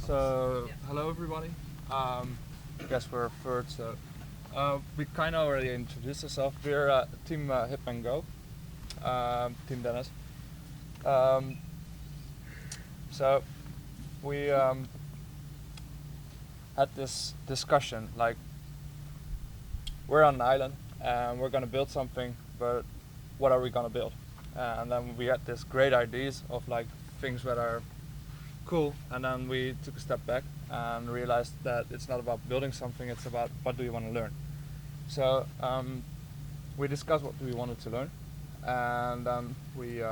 So, hello everybody. Guess we're third. So, we kind of already introduced ourselves. We're Team Hip and Go, Team Dennis. Um, so, we had this discussion like we're on an island and we're gonna build something, but what are we gonna build? And then we had this great ideas of like things that are cool, and then we took a step back and realized that it's not about building something, it's about what do you want to learn. So we discussed what we wanted to learn, and then we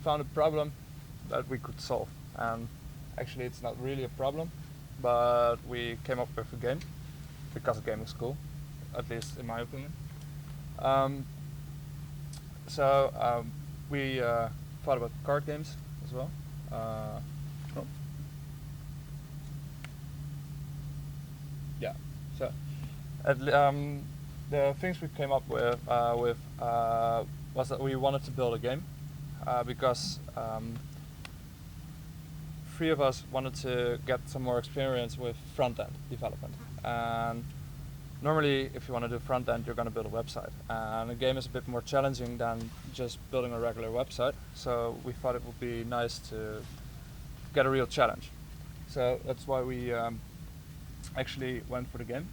found a problem that we could solve. And actually it's not really a problem, but we came up with a game because a game is cool, at least in my opinion. So we thought about card games as well. Oh. Yeah. So, the things we came up with was that we wanted to build a game because three of us wanted to get some more experience with front-end development. And normally, if you want to do front-end, you're going to build a website. And a game is a bit more challenging than just building a regular website. So we thought it would be nice to get a real challenge. So that's why we actually went for the game.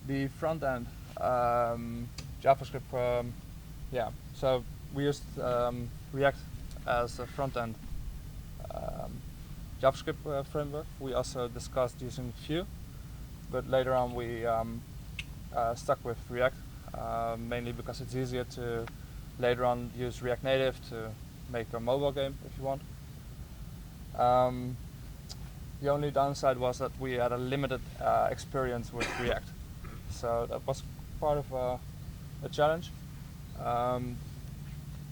The front end, JavaScript, yeah. So we used React as a front end JavaScript framework. We also discussed using Vue, but later on we stuck with React, mainly because it's easier to later on use React Native to make a mobile game if you want. The only downside was that we had a limited experience with React, so that was part of a challenge.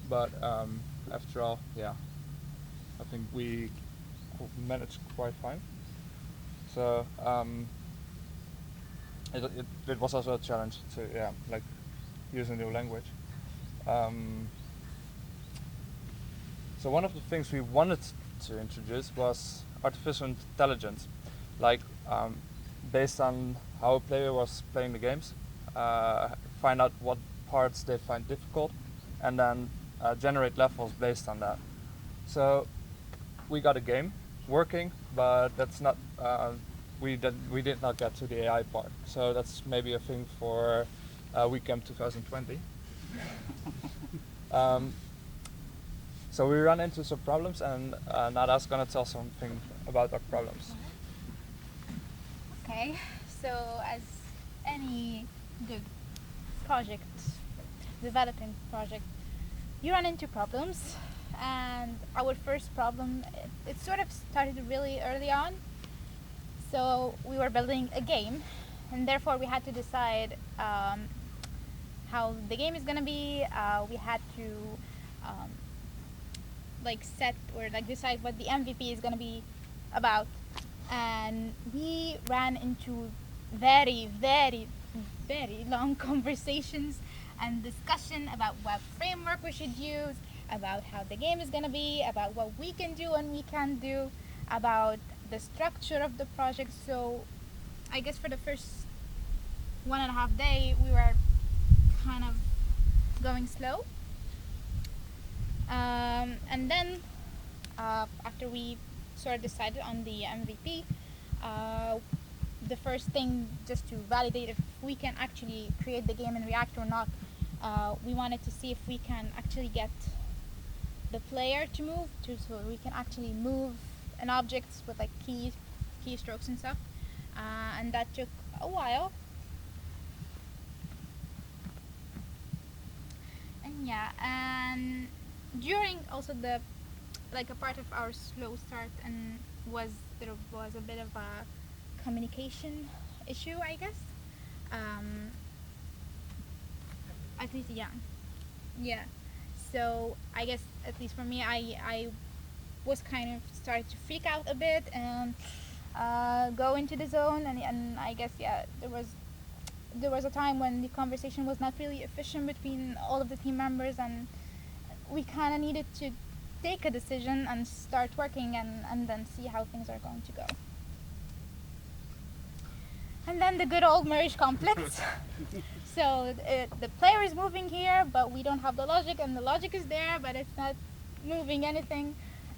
But after all, yeah, I think we managed quite fine. So it was also a challenge to like use a new language. So one of the things we wanted to introduce was artificial intelligence, like based on how a player was playing the games, find out what parts they find difficult, and then generate levels based on that. So we got a game working, but that's not we did not get to the AI part. So that's maybe a thing for WeCamp 2020. So we run into some problems, and Nada's gonna tell something about our problems. Okay, so as any good project, developing project, you run into problems, and our first problem, it sort of started really early on. So we were building a game, and therefore we had to decide how the game is gonna be. We had to set or decide what the MVP is gonna be about, and we ran into very, very, very long conversations and discussion about what framework we should use, about how the game is gonna be, about what we can do and we can't do, about the structure of the project. So I guess for the first 1.5 days we were kind of going slow. And then after we sort of decided on the MVP, the first thing, just to validate if we can actually create the game in React or not, we wanted to see if we can actually get the player to move, so we can actually move an object with like keystrokes and stuff, and that took a while. And yeah, and during also the a part of our slow start, and there was a bit of a communication issue, I guess. At least, yeah. So I guess at least for me, I was kind of started to freak out a bit and go into the zone, and I guess there was a time when the conversation was not really efficient between all of the team members, and we kind of needed to take a decision and start working and then see how things are going to go. And then the good old merge conflicts. So the player is moving here, but we don't have the logic, and the logic is there, but it's not moving anything.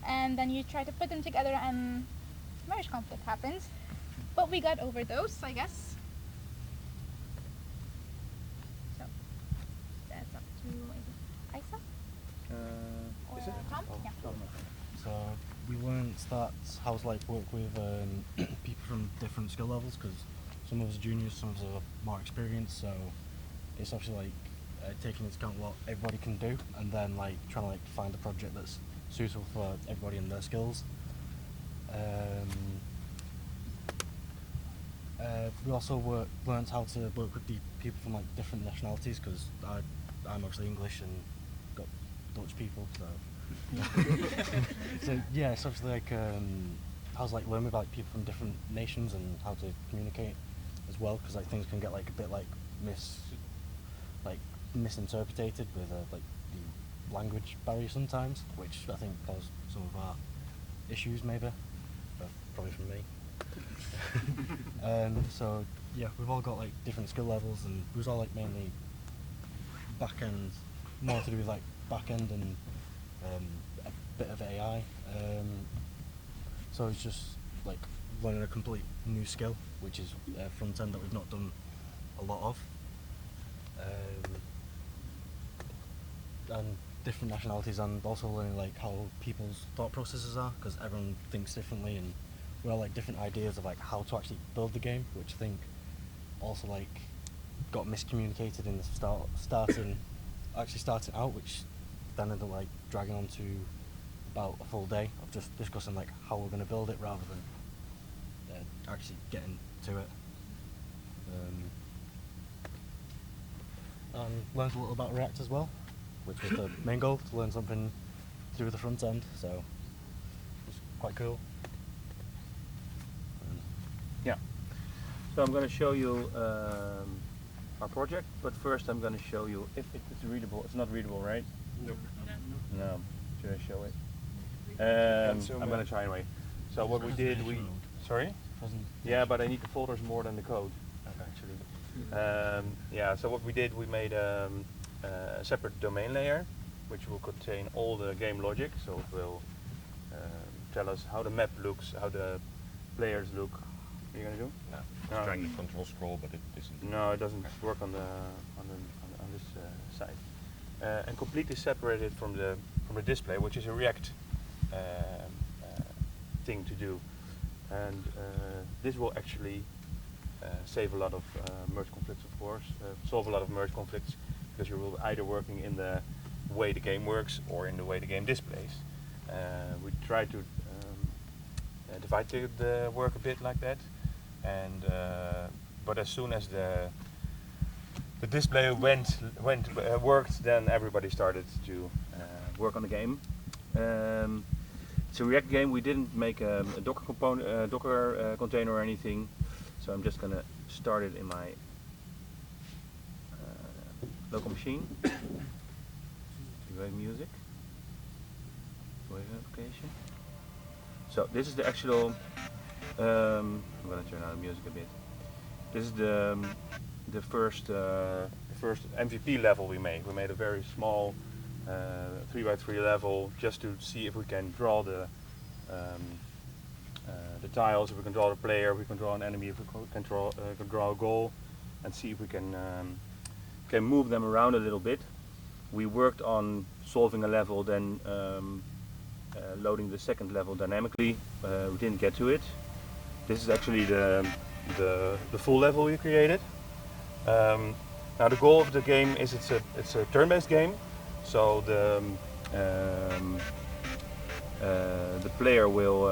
And then you try to put them together, and merge conflict happens. But we got over those, I guess. So that's up to Isa or Is it? Tom. Yeah. So we learned that how to like work with people from different skill levels, because some of us are juniors, some of us are more experienced. So it's actually like taking into account what everybody can do, and then like trying to like find a project that's suitable for everybody and their skills. We also learned how to work with the people from like different nationalities, because I'm actually English and got Dutch people, so. So yeah, it's actually like how to like learn about like, people from different nations and how to communicate as well, because like things can get like a bit like misinterpreted with like the language barrier sometimes, which I think caused some of our issues maybe, but probably from me. So yeah, we've all got like different skill levels, and it was all like mainly back end, more to do with like back end and a bit of AI. So it's just like learning a complete new skill, which is front end that we've not done a lot of. And different nationalities, and also learning like how people's thought processes are, because everyone thinks differently, and we all like different ideas of like how to actually build the game, which I think also like got miscommunicated in the starting out, which then ended up like dragging on to about a full day of just discussing like how we're going to build it rather than actually getting to it. And learned a little about React as well, which was the main goal, to learn something to do with the front end, so it was quite cool. Yeah. So I'm going to show you our project, but first I'm going to show you if it's readable. It's not readable, right? Nope. No. Should I show it? Zoom I'm in. going to try anyway. So what we did, sorry? Yeah, but I need the folders more than the code, actually. Yeah, so what we did, we made a separate domain layer, which will contain all the game logic. So it will tell us how the map looks, how the players look. What are you going to do? No, No. it's trying to control scroll, but it isn't. No, it doesn't work on this side. And completely separated from the display, which is a React thing to do. And this will actually save a lot of merge conflicts, of course, solve a lot of merge conflicts, because you will either working in the way the game works or in the way the game displays. We try to divide the work a bit like that, and but as soon as the display worked, then everybody started to work on the game. It's a React game. We didn't make a Docker component, container or anything, so I'm just gonna start it in my local machine. Wave music. Wave application. So this is the actual. I'm gonna turn on the music a bit. This is the first MVP level we made. We made a very small 3x3 level just to see if we can draw the tiles, if we can draw the player, if we can draw an enemy, if we can draw a goal, and see if we can move them around a little bit. We worked on solving a level, then loading the second level dynamically. We didn't get to it. This is actually the full level we created. Now the goal of the game is it's a turn-based game, so the player will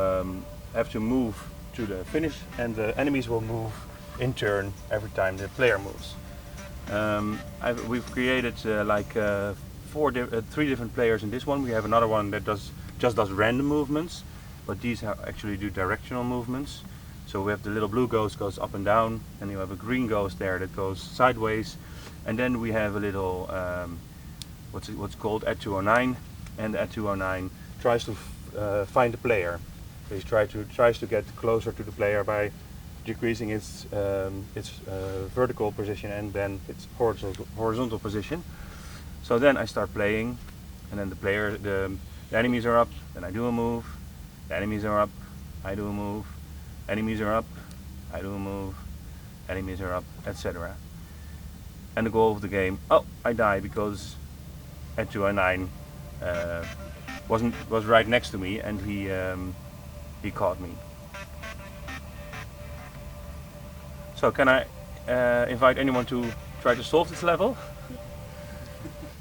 have to move to the finish, and the enemies will move in turn every time the player moves. We've created three different players in this one. We have another one that just does random movements, but these actually do directional movements. So we have the little blue ghost goes up and down, and you have a green ghost there that goes sideways, and then we have a little what's called add 209, and the add 209 tries to find the player. So he tries to get closer to the player by decreasing its vertical position and then its horizontal position. So then I start playing, and then the enemies are up, then I do a move, the enemies are up, I do a move, enemies are up, I do a move, enemies are up, etc. And the goal of the game, oh, I die because at 209 was right next to me, and he caught me. So can I invite anyone to try to solve this level?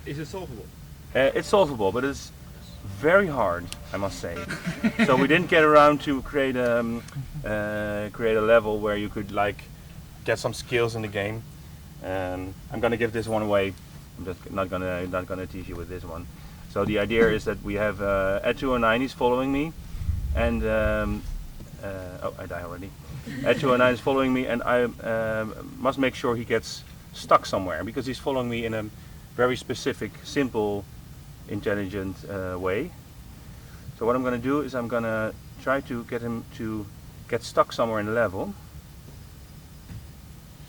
Is it solvable? It's solvable, but it's very hard, I must say. So we didn't get around to create a level where you could like get some skills in the game. I'm gonna give this one away. I'm just not gonna tease you with this one. So the idea is that we have at 209 he's following me, and oh, I die already. At 209 is following me, and I must make sure he gets stuck somewhere because he's following me in a very specific, simple, intelligent way. So what I'm going to do is I'm going to try to get him to get stuck somewhere in the level.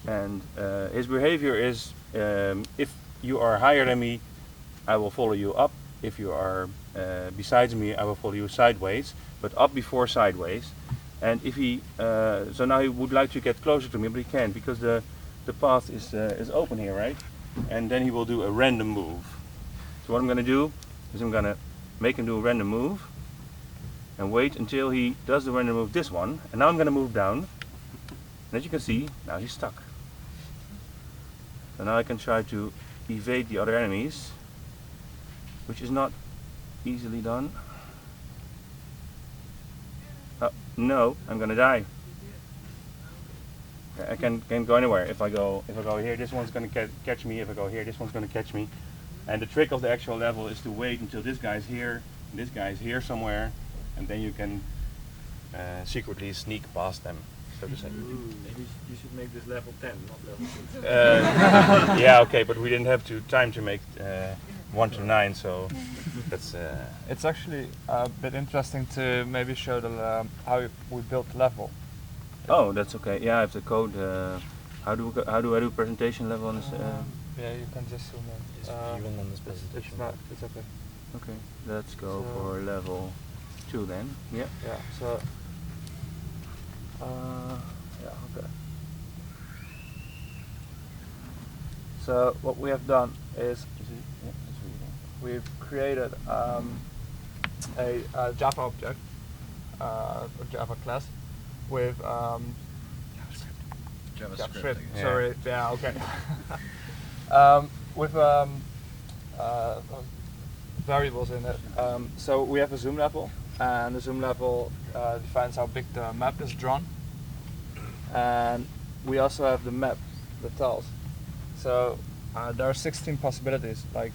And his behavior is, if you are higher than me, I will follow you up. If you are besides me, I will follow you sideways, but up before sideways. And if he, so now he would like to get closer to me, but he can't because the path is open here, right? And then he will do a random move. So what I'm going to do is I'm going to make him do a random move and wait until he does the random move, this one. And now I'm going to move down. And as you can see, now he's stuck. So now I can try to evade the other enemies, which is not easily done. Oh, no, I'm going to die. I can't go anywhere. If I go here, this one's going to catch me. If I go here, this one's going to catch me. And the trick of the actual level is to wait until this guy's here, and this guy's here somewhere, and then you can secretly sneak past them, so to say. Maybe you should make this level 10, not level 6. Yeah, okay, but we didn't have time to make 1 to 9, so that's. It's actually a bit interesting to maybe show the how we built the level. Oh, that's okay. Yeah, I have the code. How do I do presentation level on this? Yeah, you can just zoom in. Even on this presentation. It's not. It's okay. Okay, let's go So- for level 2 then. Yeah. Yeah. So. Yeah. Okay. So what we have done is we've created a Java object, a Java class with JavaScript. Yeah. Sorry. Yeah. Okay. With variables in it. So we have a zoom level, and the zoom level defines how big the map is drawn. And we also have the map, the tiles. So there are 16 possibilities. Like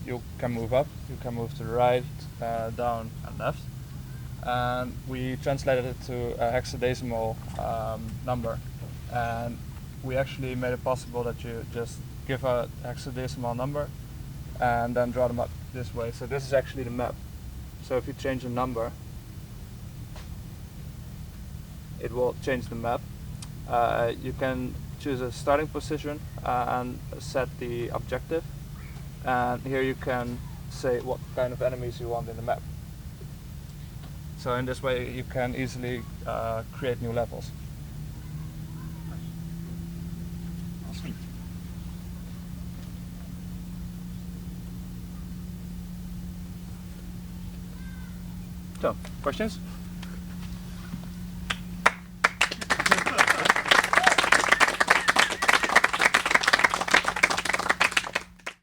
you can move up, you can move to the right, down, and left. And we translated it to a hexadecimal number. And we actually made it possible that you just give a hexadecimal number and then draw them up this way. So this is actually the map. So if you change the number, it will change the map. You can choose a starting position and set the objective. And here you can say what kind of enemies you want in the map. So in this way you can easily create new levels. So, questions?